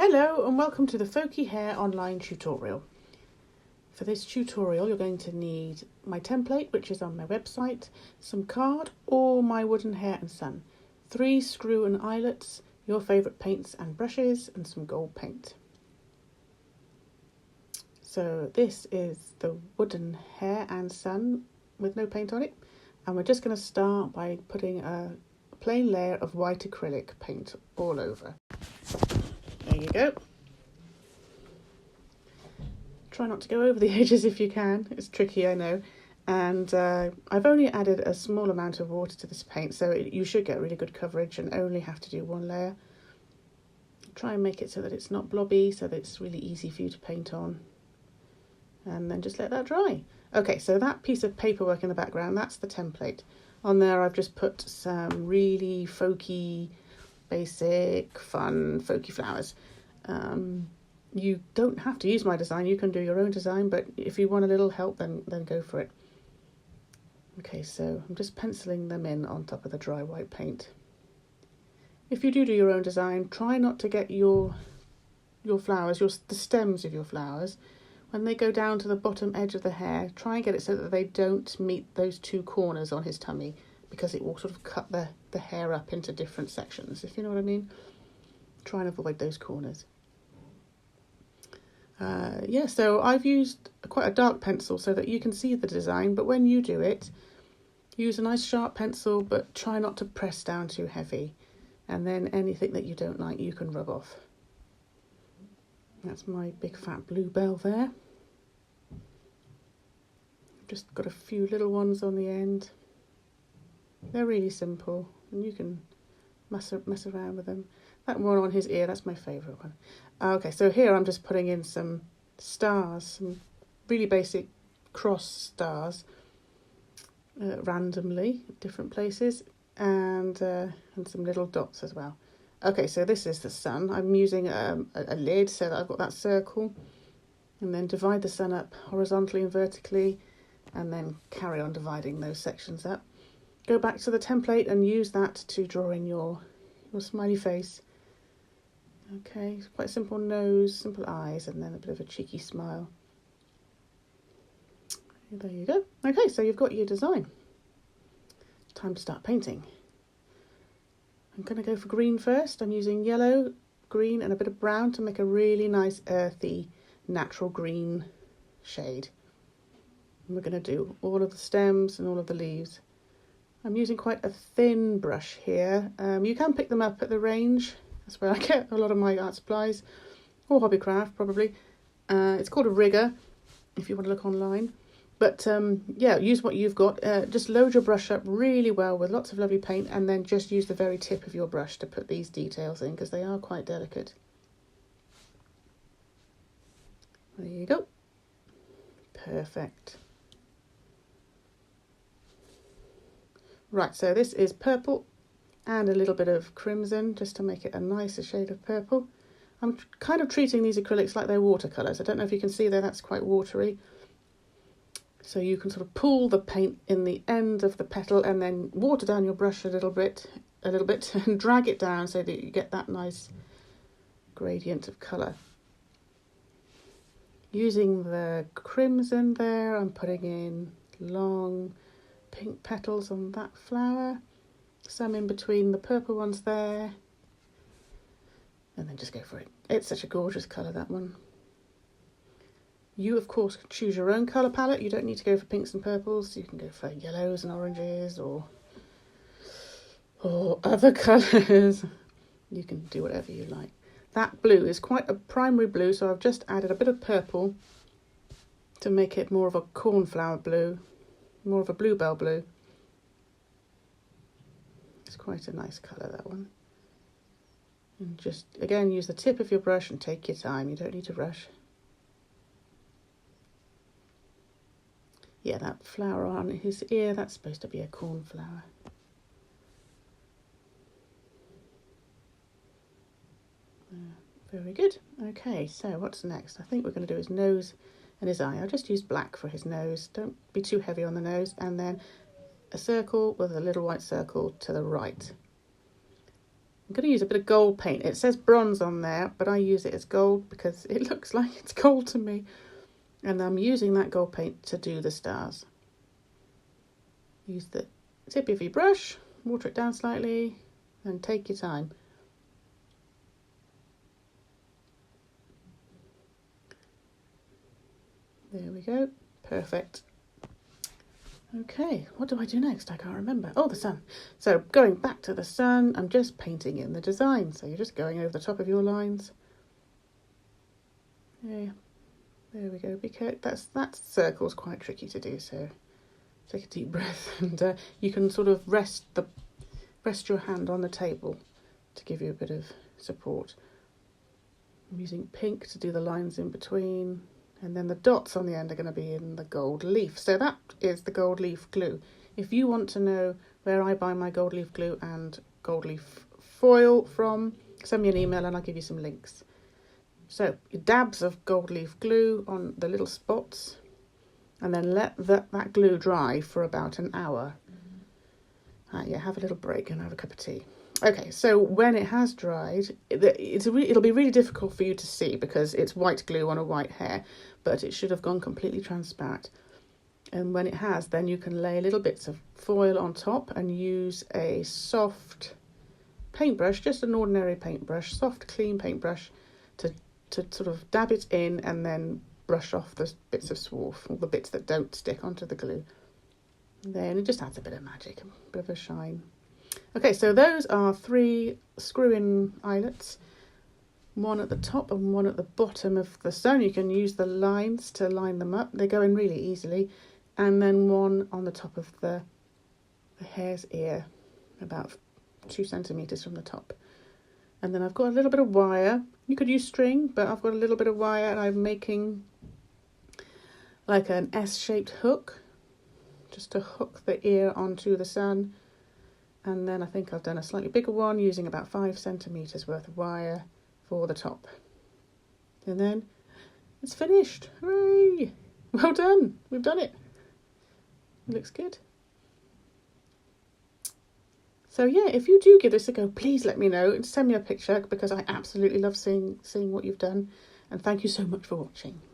Hello and welcome to the Folky Hare online tutorial. For this tutorial you're going to need my template, which is on my website, some card or my wooden hare and sun, 3 screw and eyelets, your favourite paints and brushes, and some gold paint. So this is the wooden hare and sun with no paint on it, and we're just going to start by putting a plain layer of white acrylic paint all over. There you go. Try not to go over the edges if you can. It's tricky, I know. And I've only added a small amount of water to this paint, so you should get really good coverage and only have to do one layer. Try and make it so that it's not blobby, so that it's really easy for you to paint on. And then just let that dry. Okay, so that piece of paperwork in the background, that's the template. On there I've just put some really folky, basic, fun, folky flowers. You don't have to use my design, you can do your own design, but if you want a little help, then go for it. Okay, so I'm just penciling them in on top of the dry white paint. If you do your own design, try not to get your flowers, the stems of your flowers, when they go down to the bottom edge of the hare, try and get it so that they don't meet those 2 corners on his tummy, because it will sort of cut the hair up into different sections, if you know what I mean. Try and avoid those corners. So I've used quite a dark pencil so that you can see the design, but when you do it, use a nice sharp pencil, but try not to press down too heavy. And then anything that you don't like, you can rub off. That's my big fat bluebell there. Just got a few little ones on the end. They're really simple and you can mess around with them. That one on his ear, that's my favourite one. Okay, so here I'm just putting in some stars, some really basic cross stars, randomly at different places, and some little dots as well. Okay, so this is the sun. I'm using a lid so that I've got that circle, and then divide the sun up horizontally and vertically, and then carry on dividing those sections up. Go back to the template and use that to draw in your smiley face. Okay, quite a simple nose, simple eyes, and then a bit of a cheeky smile. There you go. Okay, so you've got your design. Time to start painting. I'm going to go for green first. I'm using yellow, green, and a bit of brown to make a really nice earthy, natural green shade. And we're going to do all of the stems and all of the leaves. I'm using quite a thin brush here. You can pick them up at the range. That's where I get a lot of my art supplies, or Hobbycraft probably. It's called a rigger if you want to look online. But yeah, use what you've got. Just load your brush up really well with lots of lovely paint, and then just use the very tip of your brush to put these details in, because they are quite delicate. There you go. Perfect. Right, so this is purple and a little bit of crimson, just to make it a nicer shade of purple. I'm kind of treating these acrylics like they're watercolours. I don't know if you can see there, that's quite watery. So you can sort of pull the paint in the end of the petal and then water down your brush a little bit, and drag it down so that you get that nice gradient of colour. Using the crimson there, I'm putting in long pink petals on that flower. Some in between the purple ones there, and then just go for it. It's such a gorgeous colour, that one. You of course can choose your own colour palette. You don't need to go for pinks and purples. You can go for yellows and oranges or other colours. You can do whatever you like. That blue is quite a primary blue, so I've just added a bit of purple to make it more of a cornflower blue, more of a bluebell blue. It's quite a nice colour, that one. And just, again, use the tip of your brush and take your time. You don't need to rush. Yeah, that flower on his ear, that's supposed to be a cornflower. Very good. Okay, so what's next? I think we're going to do his nose and his eye. I'll just use black for his nose. Don't be too heavy on the nose. And then a circle with a little white circle to the right. I'm going to use a bit of gold paint. It says bronze on there, but I use it as gold because it looks like it's gold to me. And I'm using that gold paint to do the stars. Use the tip of your brush, water it down slightly, and take your time. There we go. Perfect. Okay, what do I do next? I can't remember. Oh, the sun. So going back to the sun, I'm just painting in the design. So you're just going over the top of your lines. Yeah, there we go. That circle's quite tricky to do. So take a deep breath, and you can sort of rest your hand on the table to give you a bit of support. I'm using pink to do the lines in between. And then the dots on the end are going to be in the gold leaf. So that is the gold leaf glue. If you want to know where I buy my gold leaf glue and gold leaf foil from, send me an email and I'll give you some links. So dabs of gold leaf glue on the little spots, and then let that glue dry for about an hour. Yeah, have a little break and have a cup of tea. Okay, so when it has dried, it'll be really difficult for you to see because it's white glue on a white hair, but it should have gone completely transparent. And when it has, then you can lay little bits of foil on top and use a soft paintbrush, just an ordinary paintbrush, soft, clean paintbrush, to sort of dab it in and then brush off the bits of swarf, or the bits that don't stick onto the glue. And then it just adds a bit of magic, a bit of a shine. Okay, so those are 3 screw-in eyelets, one at the top and one at the bottom of the sun. You can use the lines to line them up. They go in really easily. And then one on the top of the hare's ear, about 2 centimetres from the top. And then I've got a little bit of wire. You could use string, but I've got a little bit of wire, and I'm making like an S-shaped hook, just to hook the ear onto the sun. And then I think I've done a slightly bigger one using about 5 centimetres worth of wire for the top. And then it's finished. Hooray! Well done. We've done it. It looks good. So yeah, if you do give this a go, please let me know and send me a picture because I absolutely love seeing what you've done. And thank you so much for watching.